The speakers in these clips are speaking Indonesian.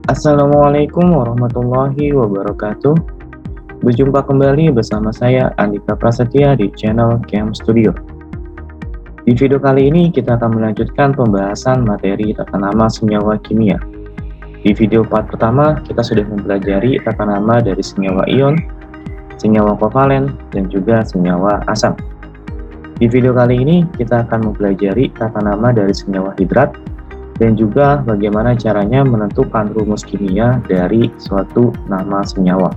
Assalamualaikum warahmatullahi wabarakatuh. Berjumpa kembali bersama saya Andika Prasetya di channel Chem Studio. Di video kali ini kita akan melanjutkan pembahasan materi tata nama senyawa kimia. Di video part pertama kita sudah mempelajari tata nama dari senyawa ion, senyawa kovalen, dan juga senyawa asam. Di video kali ini kita akan mempelajari tata nama dari senyawa hidrat dan juga bagaimana caranya menentukan rumus kimia dari suatu nama senyawa.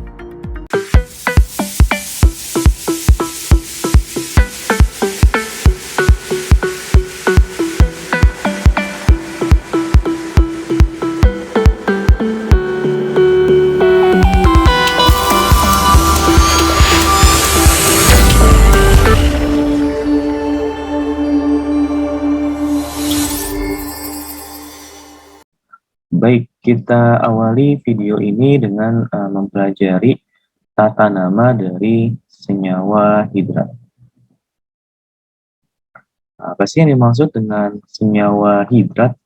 Baik, kita awali video ini dengan mempelajari tata nama dari senyawa hidrat. Apa sih yang dimaksud dengan senyawa hidrat?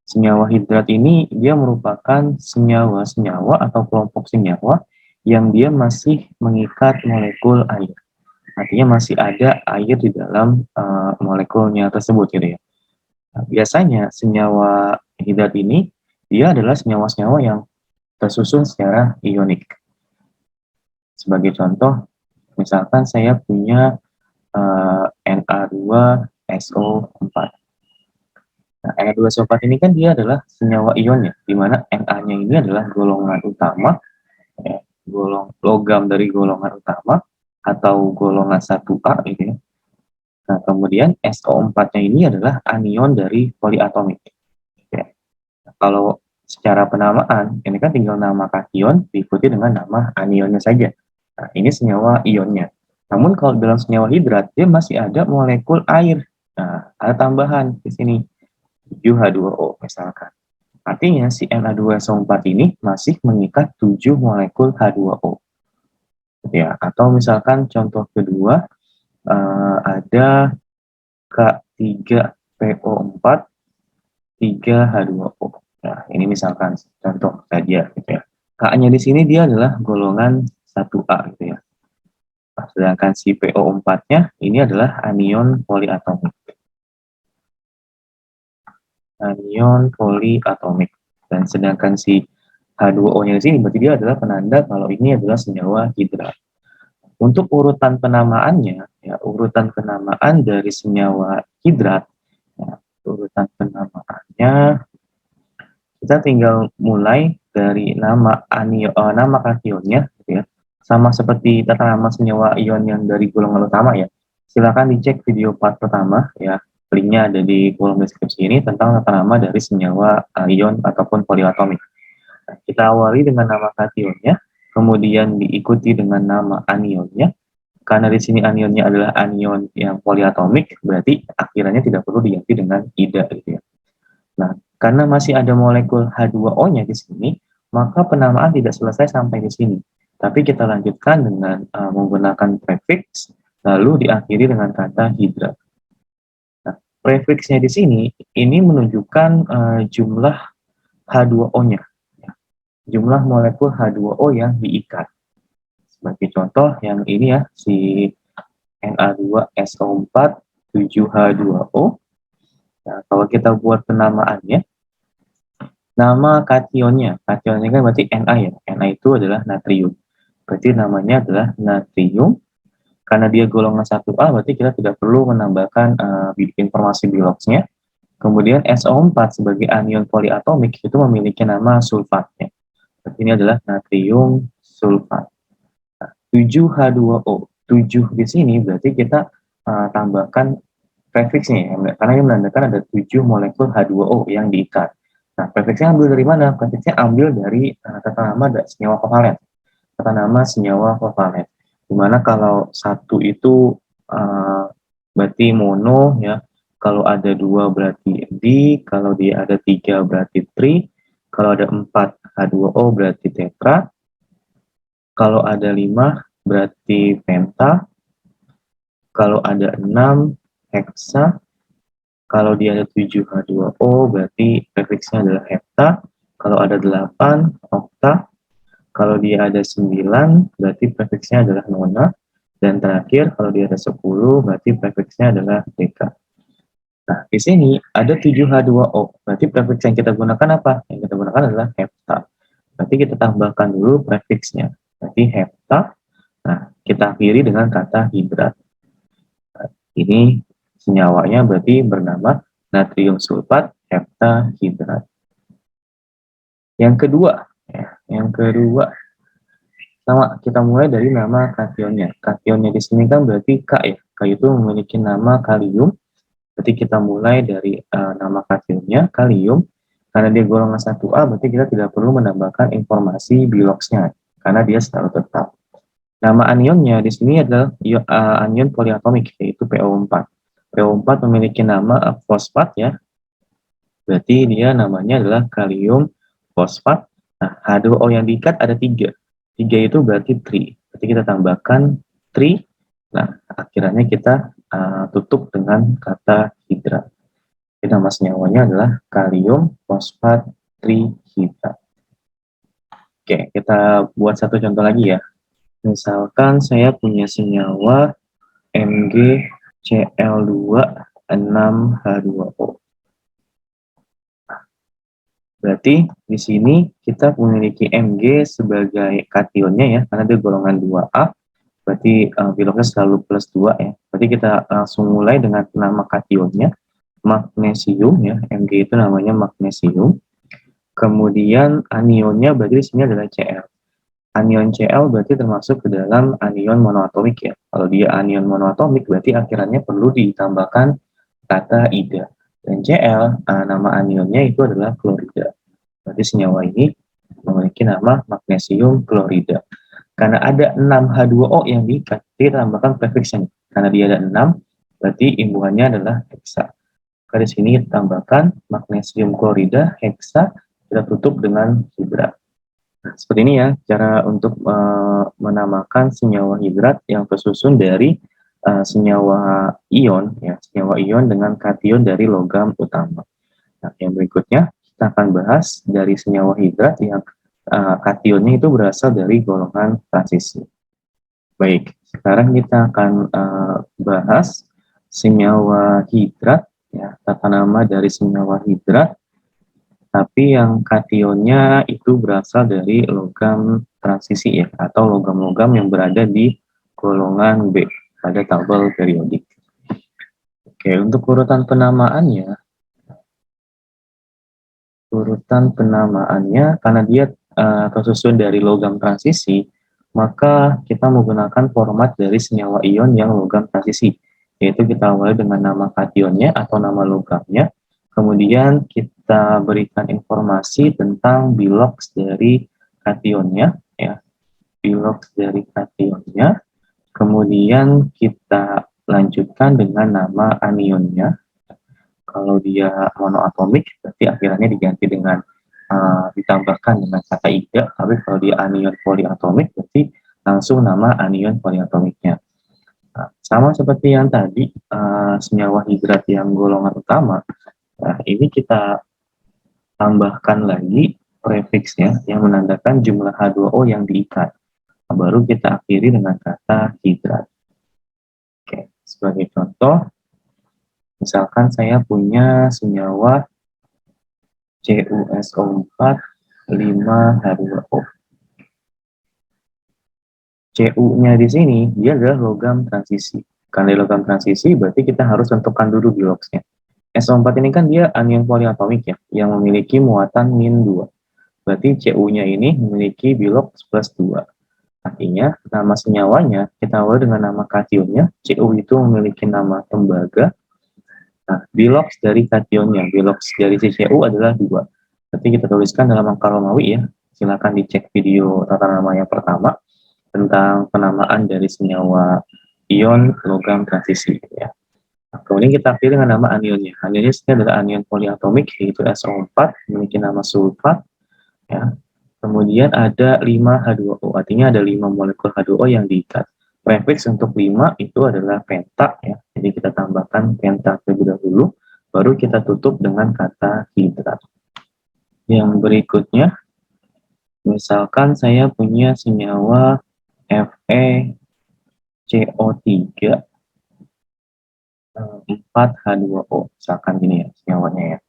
Senyawa hidrat ini dia merupakan senyawa-senyawa atau kelompok senyawa yang dia masih mengikat molekul air. Artinya masih ada air di dalam molekulnya tersebut gitu ya. Nah, biasanya senyawa hidrat ini dia adalah senyawa-senyawa yang tersusun secara ionik. Sebagai contoh, misalkan saya punya Na2SO4. Nah, Na2SO4 ini kan dia adalah senyawa ion ya, di mana Na-nya ini adalah golongan utama, ya, logam dari golongan utama atau golongan 1A gitu ya. Nah, kemudian SO4-nya ini adalah anion dari poliatomik. Ya. Nah, kalau secara penamaan, ini kan tinggal nama kation diikuti dengan nama anionnya saja. Nah, ini senyawa ionnya. Namun kalau dalam senyawa hidrat, dia masih ada molekul air. Nah, ada tambahan di sini, 7H2O misalkan. Artinya si Na2SO4 ini masih mengikat 7 molekul H2O. Ya, atau misalkan contoh kedua, ada K3PO4, 3H2O. Nah, ini misalkan contoh saja gitu ya. K-nya di sini dia adalah golongan 1A gitu ya. Nah, sedangkan si PO4-nya ini adalah anion poliatomik. Anion poliatomik. Dan sedangkan si H2O-nya di sini berarti dia adalah penanda kalau ini adalah senyawa hidrat. Untuk urutan penamaannya, ya, urutan penamaan dari senyawa hidrat, ya, urutan penamaannya kita tinggal mulai dari nama nama kationnya gitu ya. Sama seperti tata nama senyawa ion yang dari golongan utama ya. Silakan dicek video part pertama ya. Linknya ada di kolom deskripsi ini tentang tata nama dari senyawa ion ataupun poliatomik. Nah, kita awali dengan nama kationnya, kemudian diikuti dengan nama anionnya. Karena di sini anionnya adalah anion yang poliatomik, berarti akhirannya tidak perlu diganti dengan ida gitu ya. Nah, karena masih ada molekul H2O-nya di sini, maka penamaan tidak selesai sampai di sini. Tapi kita lanjutkan dengan menggunakan prefix, lalu diakhiri dengan kata hidrat. Nah, prefixnya di sini, ini menunjukkan jumlah H2O-nya. Ya. Jumlah molekul H2O yang diikat. Sebagai contoh, yang ini ya, si Na2SO4 7H2O. Nah, kalau kita buat penamaannya, nama kationnya kan berarti Na ya. Na itu adalah natrium. Berarti namanya adalah natrium. Karena dia golongan 1A, berarti kita tidak perlu menambahkan informasi bilogsnya. Kemudian SO4 sebagai anion poliatomik itu memiliki nama sulfatnya. Berarti ini adalah natrium sulfat. Nah, 7H2O. 7 di sini berarti kita tambahkan prefixnya ya, karena ini menandakan ada 7 molekul H2O yang diikat. Nah, prefixnya ambil dari mana? Prefixnya ambil dari tata nama senyawa kovalen. Tata nama senyawa kovalen. Dimana kalau satu itu berarti mono ya, kalau ada 2 berarti di, kalau dia ada 3 berarti tri, kalau ada 4 H2O berarti tetra, kalau ada 5 berarti penta, kalau ada 6 heksa, kalau dia ada 7H2O berarti prefixnya adalah hepta, Kalau ada 8, okta. Kalau dia ada 9, berarti prefiksnya adalah nona. Dan terakhir, kalau dia ada 10, berarti prefiksnya adalah deka. Nah, di sini ada 7H2O. Berarti prefiks yang kita gunakan apa? Yang kita gunakan adalah hepta. Berarti kita tambahkan dulu prefiksnya. Berarti hepta. Nah, kita akhiri dengan kata hidrat. Nah, ini senyawanya berarti bernama natrium sulfat heptahidrat. Yang kedua, sama kita mulai dari nama kationnya. Kationnya di sini kan berarti K ya. K itu memiliki nama kalium. Berarti kita mulai dari nama kationnya, kalium. Karena dia golongan 1A, berarti kita tidak perlu menambahkan informasi bilogsnya. Karena dia selalu tetap. Nama anionnya di sini adalah anion poliatomik, yaitu PO4. PO4 memiliki nama fosfat ya. Berarti dia namanya adalah kalium fosfat. Nah, H2O yang diikat ada 3. 3 itu berarti tri. Berarti kita tambahkan tri. Nah, akhirnya kita tutup dengan kata hidrat. Jadi nama senyawanya adalah kalium fosfat trihidrat. Oke, kita buat satu contoh lagi ya. Misalkan saya punya senyawa MgCl2 6H2O. Berarti di sini kita memiliki Mg sebagai kationnya ya, karena dia golongan 2A. Berarti bilognya selalu plus 2 ya. Berarti kita langsung mulai dengan nama kationnya, magnesium ya. Mg itu namanya magnesium. Kemudian anionnya berarti di sini adalah Cl. Anion Cl berarti termasuk ke dalam anion monoatomik ya. Kalau dia anion monoatomik berarti akhirannya perlu ditambahkan kata ida. Dan Cl, nama anionnya itu adalah klorida. Berarti senyawa ini memiliki nama magnesium klorida. Karena ada 6H2O yang diikat, kita tambahkan prefiksnya. Karena dia ada 6, berarti imbuhannya adalah heksa. Maka di sini kita tambahkan magnesium klorida, heksa, kita tutup dengan hidrat. Nah, seperti ini ya, cara untuk menamakan senyawa hidrat yang tersusun dari senyawa ion, ya, senyawa ion dengan kation dari logam utama. Nah, yang berikutnya kita akan bahas dari senyawa hidrat yang kationnya itu berasal dari golongan transisi. Baik, sekarang kita akan bahas senyawa hidrat, ya, tata nama dari senyawa hidrat, tapi yang kationnya itu berasal dari logam transisi ya, atau logam-logam yang berada di golongan B pada tabel periodik. Oke, untuk urutan penamaannya karena dia tersusun dari logam transisi, maka kita menggunakan format dari senyawa ion yang logam transisi, yaitu kita mulai dengan nama kationnya atau nama logamnya, kemudian kita berikan informasi tentang bilogs dari kationnya, ya, bilogs dari kationnya, kemudian kita lanjutkan dengan nama anionnya. Kalau dia monoatomik, berarti akhirnya diganti dengan ditambahkan dengan kata ida. Tapi kalau dia anion poliatomik, berarti langsung nama anion poliatomiknya. Nah, sama seperti yang tadi, senyawa hidrat yang golongan utama, nah, ini kita tambahkan lagi prefiksnya yang menandakan jumlah H2O yang diikat. Nah, baru kita akhiri dengan kata hidrat. Oke, sebagai contoh, misalkan saya punya senyawa CuSO4 5H2O. Cu-nya di sini dia adalah logam transisi. Karena logam transisi berarti kita harus tentukan dulu bilogsnya. SO4 ini kan dia anion poliatomik ya, yang memiliki muatan min 2. Berarti Cu-nya ini memiliki bilogs plus 2. Artinya nama senyawanya kita awal dengan nama kationnya. Cu itu memiliki nama tembaga. Nah, bilogs dari kationnya, bilogs dari si Cu adalah 2. Berarti kita tuliskan dalam angka Romawi ya. Silakan dicek video tata nama yang pertama tentang penamaan dari senyawa ion logam transisi ya. Nah, kemudian kita pilih dengan nama anionnya. Anionnya adalah anion poliatomik yaitu SO4 memiliki nama sulfat ya. Kemudian ada 5H2O, artinya ada 5 molekul H2O yang diikat. Prefiks untuk 5 itu adalah penta ya. Jadi kita tambahkan penta terlebih dahulu, baru kita tutup dengan kata hidrat. Yang berikutnya, misalkan saya punya senyawa FeCO3 4H2O, misalkan gini ya senyawanya ya.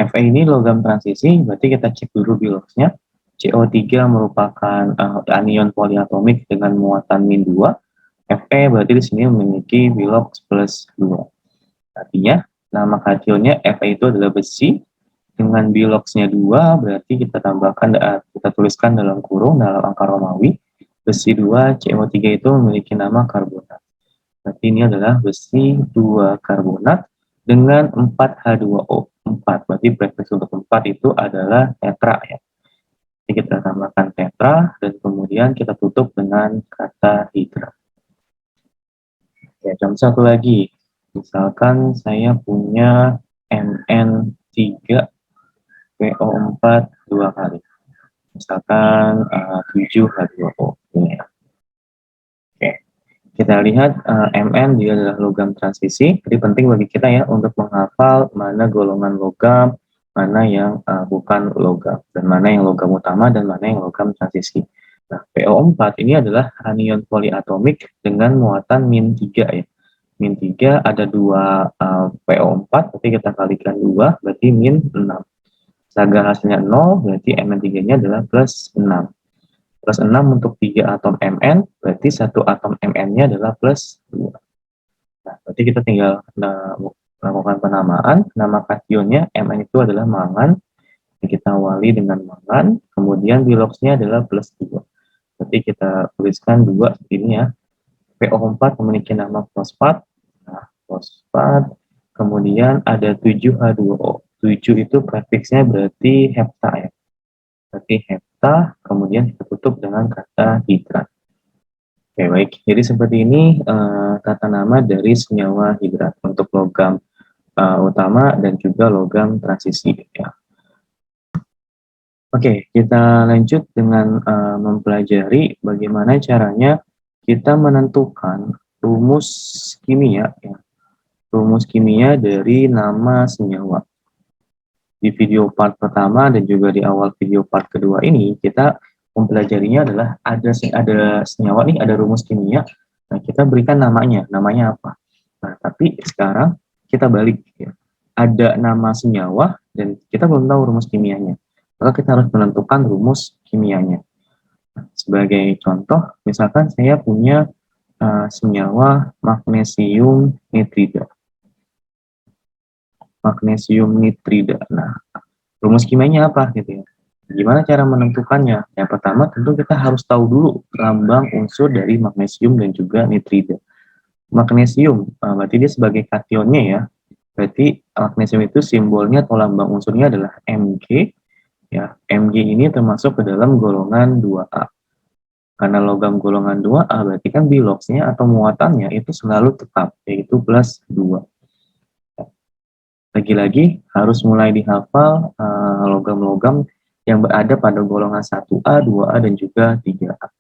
Fe ini logam transisi, berarti kita cek dulu biloxnya. CO3 merupakan anion poliatomik dengan muatan min 2. Fe berarti di sini memiliki bilox plus 2. Artinya, nama kationnya Fe itu adalah besi, dengan biloxnya 2, berarti kita tambahkan, kita tuliskan dalam kurung, dalam angka Romawi, besi 2, CO3 itu memiliki nama karbonat. Berarti ini adalah besi 2 karbonat dengan 4H2O. 4, berarti prefix untuk 4 itu adalah tetra ya. Jadi kita tambahkan tetra dan kemudian kita tutup dengan kata hidrat. Oke, contoh satu lagi. Misalkan saya punya Mn3PO4 2 kali. Misalkan 7H2O. Ini ya. Oke. Kita lihat Mn dia adalah logam transisi, jadi penting bagi kita ya untuk menghafal mana golongan logam, mana yang bukan logam, dan mana yang logam utama dan mana yang logam transisi. Nah, PO4 ini adalah anion poliatomik dengan muatan min 3 ya. Min 3 ada 2 PO4, berarti kita kalikan 2, berarti min 6. Agar hasilnya 0, berarti Mn3-nya adalah plus 6. Plus 6 untuk 3 atom Mn, berarti 1 atom Mn-nya adalah plus 2. Nah, berarti kita tinggal melakukan penamaan. Nama kationnya Mn itu adalah mangan. Kita awali dengan mangan, kemudian biloxnya adalah plus 2. Berarti kita tuliskan 2 seperti ini ya. PO4 memiliki nama fosfat. Nah, fosfat. Kemudian ada 7H2O. 7 itu prefixnya berarti hepta ya. Berarti hepta, kemudian kita tutup dengan kata hidrat. Oke, baik. Jadi seperti ini kata nama dari senyawa hidrat untuk logam utama dan juga logam transisi. Ya. Oke, kita lanjut dengan mempelajari bagaimana caranya kita menentukan rumus kimia, ya. Rumus kimia dari nama senyawa. Di video part pertama dan juga di awal video part kedua ini kita mempelajarinya adalah ada senyawa nih, ada rumus kimia. Nah, kita berikan namanya apa. Nah, tapi sekarang kita balik ya. Ada nama senyawa dan kita belum tahu rumus kimianya. Maka kita harus menentukan rumus kimianya. Nah, sebagai contoh, misalkan saya punya senyawa magnesium nitrida. Magnesium nitrida. Nah, rumus kimianya apa gitu ya? Gimana cara menentukannya? Yang pertama tentu kita harus tahu dulu lambang unsur dari magnesium dan juga nitrida. Magnesium, berarti dia sebagai kationnya ya. Berarti magnesium itu simbolnya atau lambang unsurnya adalah Mg. Ya, Mg ini termasuk ke dalam golongan 2A. Karena logam golongan 2A berarti kan biloxnya atau muatannya itu selalu tetap, yaitu plus 2. Lagi-lagi harus mulai dihafal logam-logam yang berada pada golongan 1A, 2A, dan juga 3A.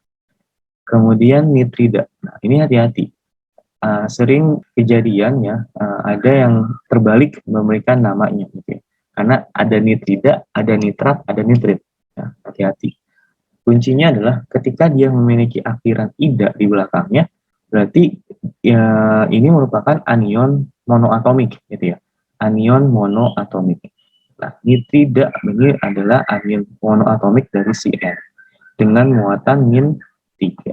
Kemudian nitrida. Nah, ini hati-hati. Sering kejadian ya, ada yang terbalik memberikan namanya. Gitu ya. Karena ada nitrida, ada nitrat, ada nitrit. Nah, hati-hati. Kuncinya adalah ketika dia memiliki akhiran ida di belakangnya, berarti ya, ini merupakan anion monoatomik. Gitu ya. Anion monoatomik. Nah, nitrida ini adalah anion monoatomik dari Cn dengan muatan min 3.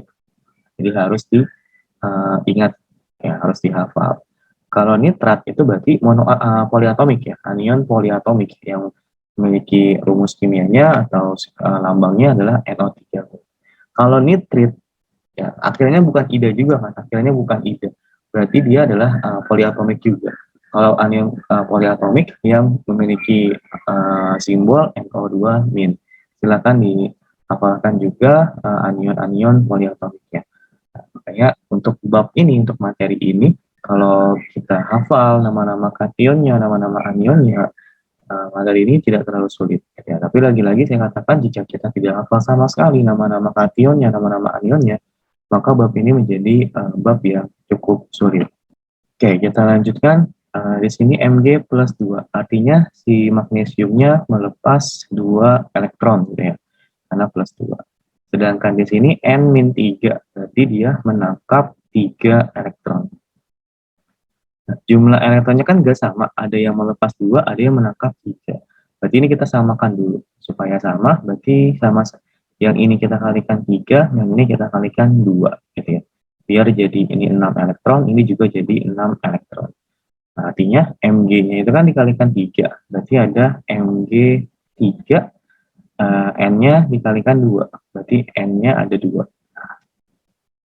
Jadi harus diingat, ya, harus dihafal. Kalau nitrat itu berarti poliatomik ya, anion poliatomik yang memiliki rumus kimianya atau lambangnya adalah NO3. Kalau nitrit, ya akhirnya bukan ida juga kan, akhirnya bukan ida. Berarti dia adalah poliatomik juga. Kalau anion poliatomik yang memiliki simbol NO2-. Silakan dihafalkan juga anion-anion poliatomiknya. Nah, makanya untuk bab ini, untuk materi ini, kalau kita hafal nama-nama kationnya, nama-nama anionnya, materi ini tidak terlalu sulit. Ya, tapi lagi-lagi saya katakan jika kita tidak hafal sama sekali nama-nama kationnya, nama-nama anionnya, maka bab ini menjadi bab yang cukup sulit. Oke, kita lanjutkan. Di sini Mg plus 2, artinya si magnesiumnya melepas 2 elektron gitu ya, karena plus 2. Sedangkan di sini N-3, berarti dia menangkap 3 elektron. Nah, jumlah elektronnya kan nggak sama, ada yang melepas 2, ada yang menangkap 3. Berarti ini kita samakan dulu, supaya sama, berarti sama, yang ini kita kalikan 3, yang ini kita kalikan 2, gitu ya. Biar jadi ini 6 elektron, ini juga jadi 6 elektron. Nah, artinya Mg-nya itu kan dikalikan 3, berarti ada Mg3, N-nya dikalikan 2, berarti N-nya ada 2. Nah,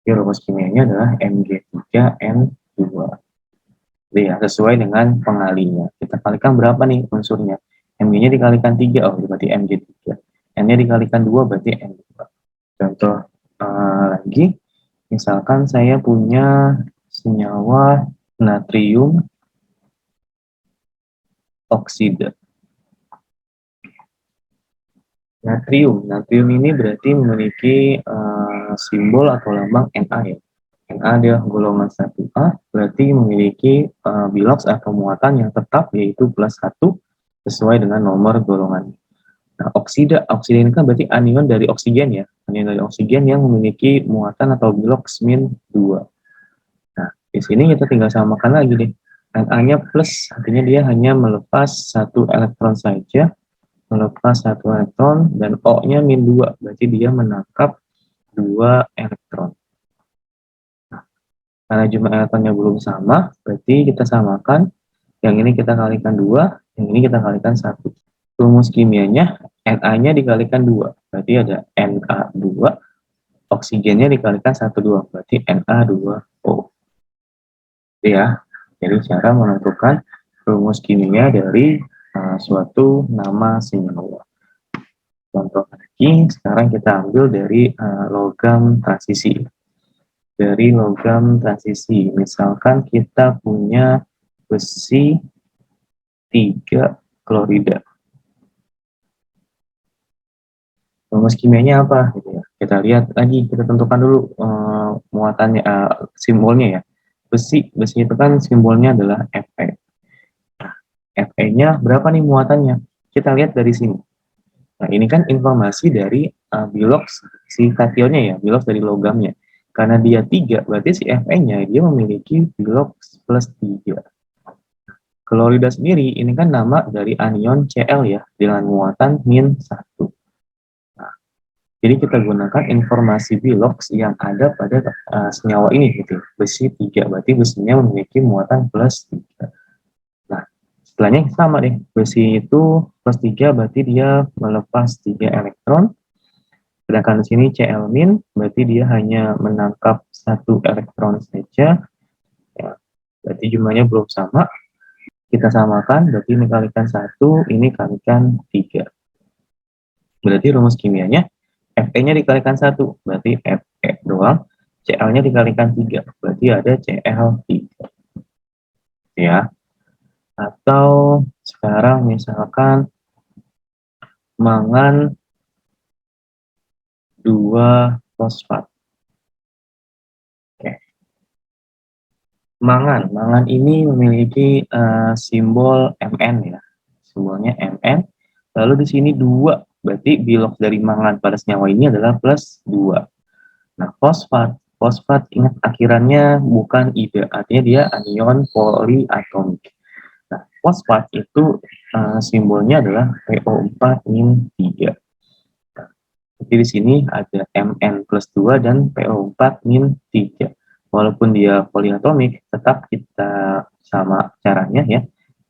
jadi rumus kimianya adalah Mg3N2. Jadi ya, sesuai dengan pengalinya. Kita kalikan berapa nih unsurnya? Mg-nya dikalikan 3, oh berarti Mg3. N-nya dikalikan 2, berarti N2. Contoh lagi, misalkan saya punya senyawa natrium oksida. Natrium ini berarti memiliki simbol atau lambang Na ya. Na dia golongan 1A, berarti memiliki biloks atau muatan yang tetap yaitu plus 1 sesuai dengan nomor golongan. Nah, oksida ini kan berarti anion dari oksigen ya. Anion dari oksigen yang memiliki muatan atau biloks min 2. Nah, di sini kita tinggal samakan lagi deh. Na-nya plus, artinya dia hanya melepas 1 elektron saja, melepas 1 elektron, dan O-nya min 2, berarti dia menangkap 2 elektron. Nah, karena jumlah elektronnya belum sama, berarti kita samakan, yang ini kita kalikan 2, yang ini kita kalikan 1. Rumus kimianya, Na-nya dikalikan 2, berarti ada Na2, oksigennya dikalikan 1, 2, berarti Na2O. Ya, jadi cara menentukan rumus kimia dari suatu nama senyawa. Contoh lagi, sekarang kita ambil dari logam transisi. Dari logam transisi, misalkan kita punya besi 3 klorida. Rumus kimianya apa? Gitu ya. Kita lihat lagi, kita tentukan dulu muatannya, simbolnya ya. Besi itu kan simbolnya adalah Fe. Nah, Fe-nya berapa nih muatannya? Kita lihat dari sini. Nah, ini kan informasi dari biloks si kationnya ya, biloks dari logamnya. Karena dia 3, berarti si Fe-nya dia memiliki biloks plus 3. Klorida sendiri, ini kan nama dari anion Cl ya, dengan muatan min 1. Nah, jadi kita gunakan informasi biloks yang ada pada senyawa ini gitu. Besi 3, berarti besinya memiliki muatan plus 3. Nah, setelahnya sama deh. Besi itu plus 3, berarti dia melepas 3 elektron. Sedangkan di sini Cl min, berarti dia hanya menangkap 1 elektron saja. Ya, berarti jumlahnya belum sama. Kita samakan, berarti ini kalikan 1, ini kalikan 3. Berarti rumus kimianya, Fe-nya dikalikan 1, berarti Fe doang. Cl-nya dikalikan 3, berarti ada Cl3. Ya. Atau sekarang misalkan mangan 2 fosfat. Oke. Mangan ini memiliki simbol Mn ya. Simbolnya Mn. Lalu di sini 2, berarti biloks dari mangan pada senyawa ini adalah plus 2. Nah, fosfat ingat akhirannya bukan ida, artinya dia anion poliatomik. Nah, fosfat itu simbolnya adalah PO4-3. Nah, jadi di sini ada Mn plus 2 dan PO4-3. Walaupun dia poliatomik, tetap kita sama caranya ya.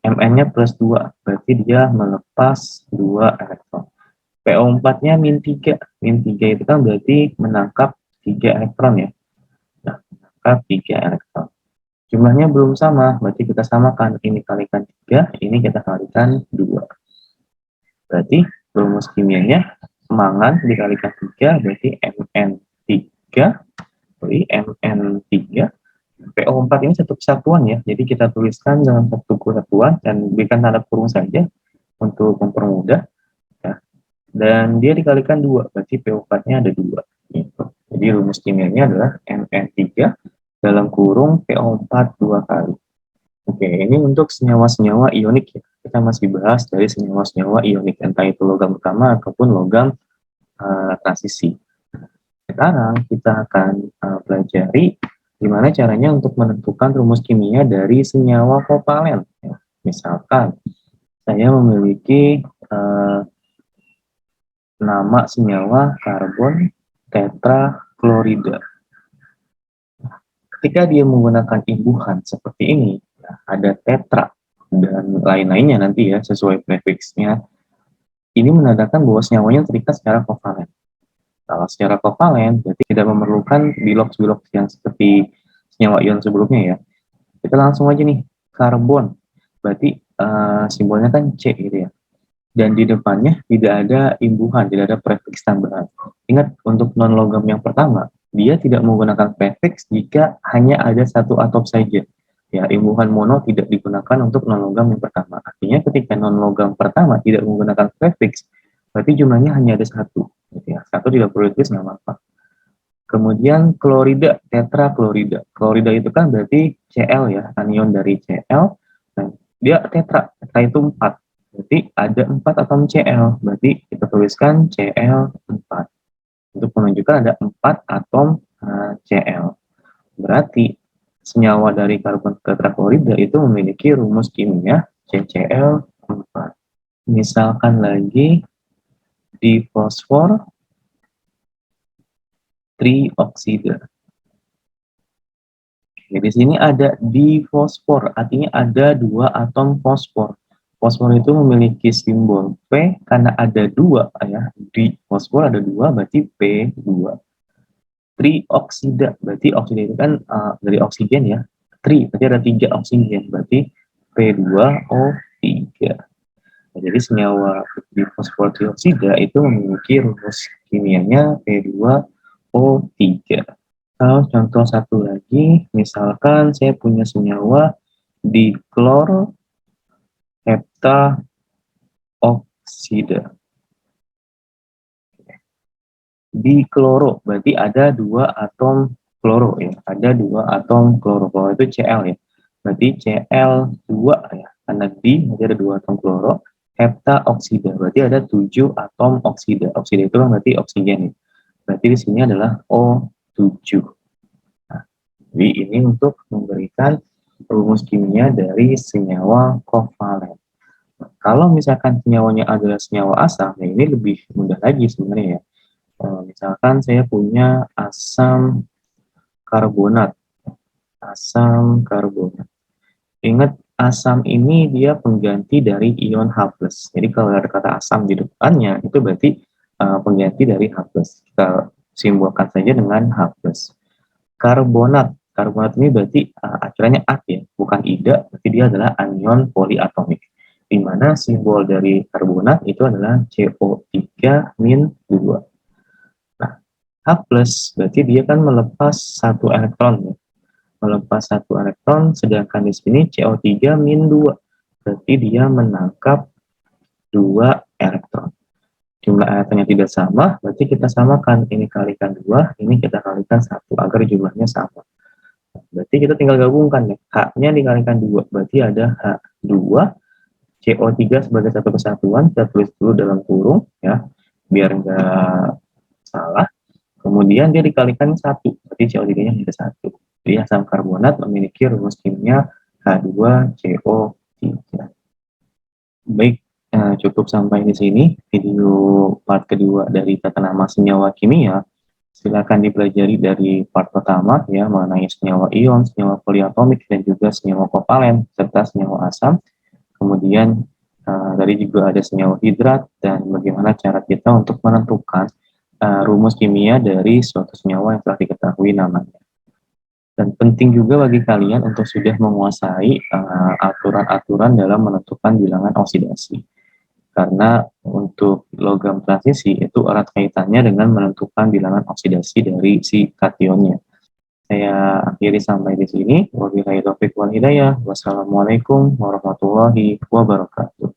Mn-nya plus 2, berarti dia melepas 2 elektron. PO4-nya min 3. Min 3 itu kan berarti menangkap 3 elektron ya. Nah, menangkap 3 elektron. Jumlahnya belum sama, berarti kita samakan. Ini kalikan 3, ini kita kalikan 2. Berarti rumus kimianya, mangan dikalikan 3, berarti Mn3. Mn3. PO4 ini satu kesatuan ya, jadi kita tuliskan dengan satu kesatuan dan berikan tanda kurung saja untuk mempermudah. Ya. Dan dia dikalikan 2, berarti PO4-nya ada 2. Gitu. Jadi rumus kimianya adalah Mn3 dalam kurung PO4 2 kali. Oke, ini untuk senyawa-senyawa ionik ya. Kita masih bahas dari senyawa-senyawa ionik, entah itu logam utama ataupun logam transisi. Sekarang kita akan pelajari gimana caranya untuk menentukan rumus kimia dari senyawa kovalen. Ya. Misalkan saya memiliki nama senyawa karbon tetraklorida. Ketika dia menggunakan imbuhan seperti ini, ya, ada tetra dan lain-lainnya nanti ya sesuai prefiksnya, ini menandakan bahwa senyawanya terikat secara kovalen. Kalau secara kovalen berarti tidak memerlukan bilok-bilok yang seperti senyawa ion sebelumnya ya. Kita langsung aja nih, karbon. Berarti simbolnya kan C gitu ya. Dan di depannya tidak ada imbuhan, tidak ada prefiks tambahan. Ingat, untuk non-logam yang pertama, dia tidak menggunakan prefiks jika hanya ada satu atom saja. Ya, imbuhan mono tidak digunakan untuk non-logam yang pertama. Artinya ketika non-logam pertama tidak menggunakan prefiks, berarti jumlahnya hanya ada satu. Gitu ya. Satu tidak perlu ditulis, nggak apa-apa. Kemudian klorida, tetraklorida. Klorida itu kan berarti Cl ya, anion dari Cl. Dan dia tetra, tetra itu 4. Berarti ada 4 atom Cl. Berarti kita tuliskan Cl4. Untuk menunjukkan ada 4 atom Cl. Berarti senyawa dari karbon tetraklorida itu memiliki rumus kimia CCl4. Misalkan lagi di fosfor trioksida. Di sini ada difosfor, artinya ada 2 atom fosfor. Fosfor itu memiliki simbol P karena ada 2 ya. Di fosfor ada 2 berarti P2. Trioksida, berarti oksida itu kan dari oksigen ya. Tri, berarti ada 3 oksigen, berarti P2O3. Nah, jadi senyawa di fosfor trioksida itu memiliki rumus kimianya P2O3. Kalau contoh satu lagi, misalkan saya punya senyawa dikloroheptaoksida. Dikloro, berarti ada 2 atom kloro ya. Ada 2 atom kloro. Kloro itu Cl ya. Berarti Cl2 ya. Karena di berarti ada 2 atom kloro. Heptaoksida, berarti ada 7 atom oksida. Oksida itu berarti oksigen ya. Berarti di sini adalah O7. Nah, jadi ini untuk memberikan rumus kimia dari senyawa kovalen. Nah, kalau misalkan senyawanya adalah senyawa asam, ya ini lebih mudah lagi sebenarnya ya. Misalkan saya punya asam karbonat. Asam karbonat. Ingat, asam ini dia pengganti dari ion H+. Jadi kalau ada kata asam di depannya, itu berarti pengganti dari H+. Kita simbolkan saja dengan H+. Karbonat. Karbonat ini berarti acurannya at ya, bukan ida, berarti dia adalah anion poliatomik. Di mana simbol dari karbonat itu adalah CO3-2. Nah, H+, berarti dia kan melepas 1 elektron ya. Melepas 1 elektron, sedangkan di sini CO3-2. Berarti dia menangkap 2 elektron. Jumlah elektronnya tidak sama, berarti kita samakan. Ini kalikan 2, ini kita kalikan 1, agar jumlahnya sama. Berarti kita tinggal gabungkan ya. H-nya dikalikan 2, berarti ada H2, CO3 sebagai satu kesatuan, kita tulis dulu dalam kurung ya, biar nggak salah. Kemudian dia dikalikan 1, berarti CO3-nya menjadi 1. Jadi asam karbonat memiliki rumus kimia H2CO3. Baik, cukup sampai di sini video part kedua dari tata nama senyawa kimia. Silakan dipelajari dari part pertama ya, mengenai senyawa ion, senyawa poliatomik, dan juga senyawa kovalen serta senyawa asam. Kemudian tadi juga ada senyawa hidrat dan bagaimana cara kita untuk menentukan rumus kimia dari suatu senyawa yang telah diketahui namanya. Dan penting juga bagi kalian untuk sudah menguasai aturan-aturan dalam menentukan bilangan oksidasi. Karena untuk logam transisi itu erat kaitannya dengan menentukan bilangan oksidasi dari si kationnya. Saya akhiri sampai di sini. Wabillahi taufiq wal hidayah. Wassalamualaikum warahmatullahi wabarakatuh.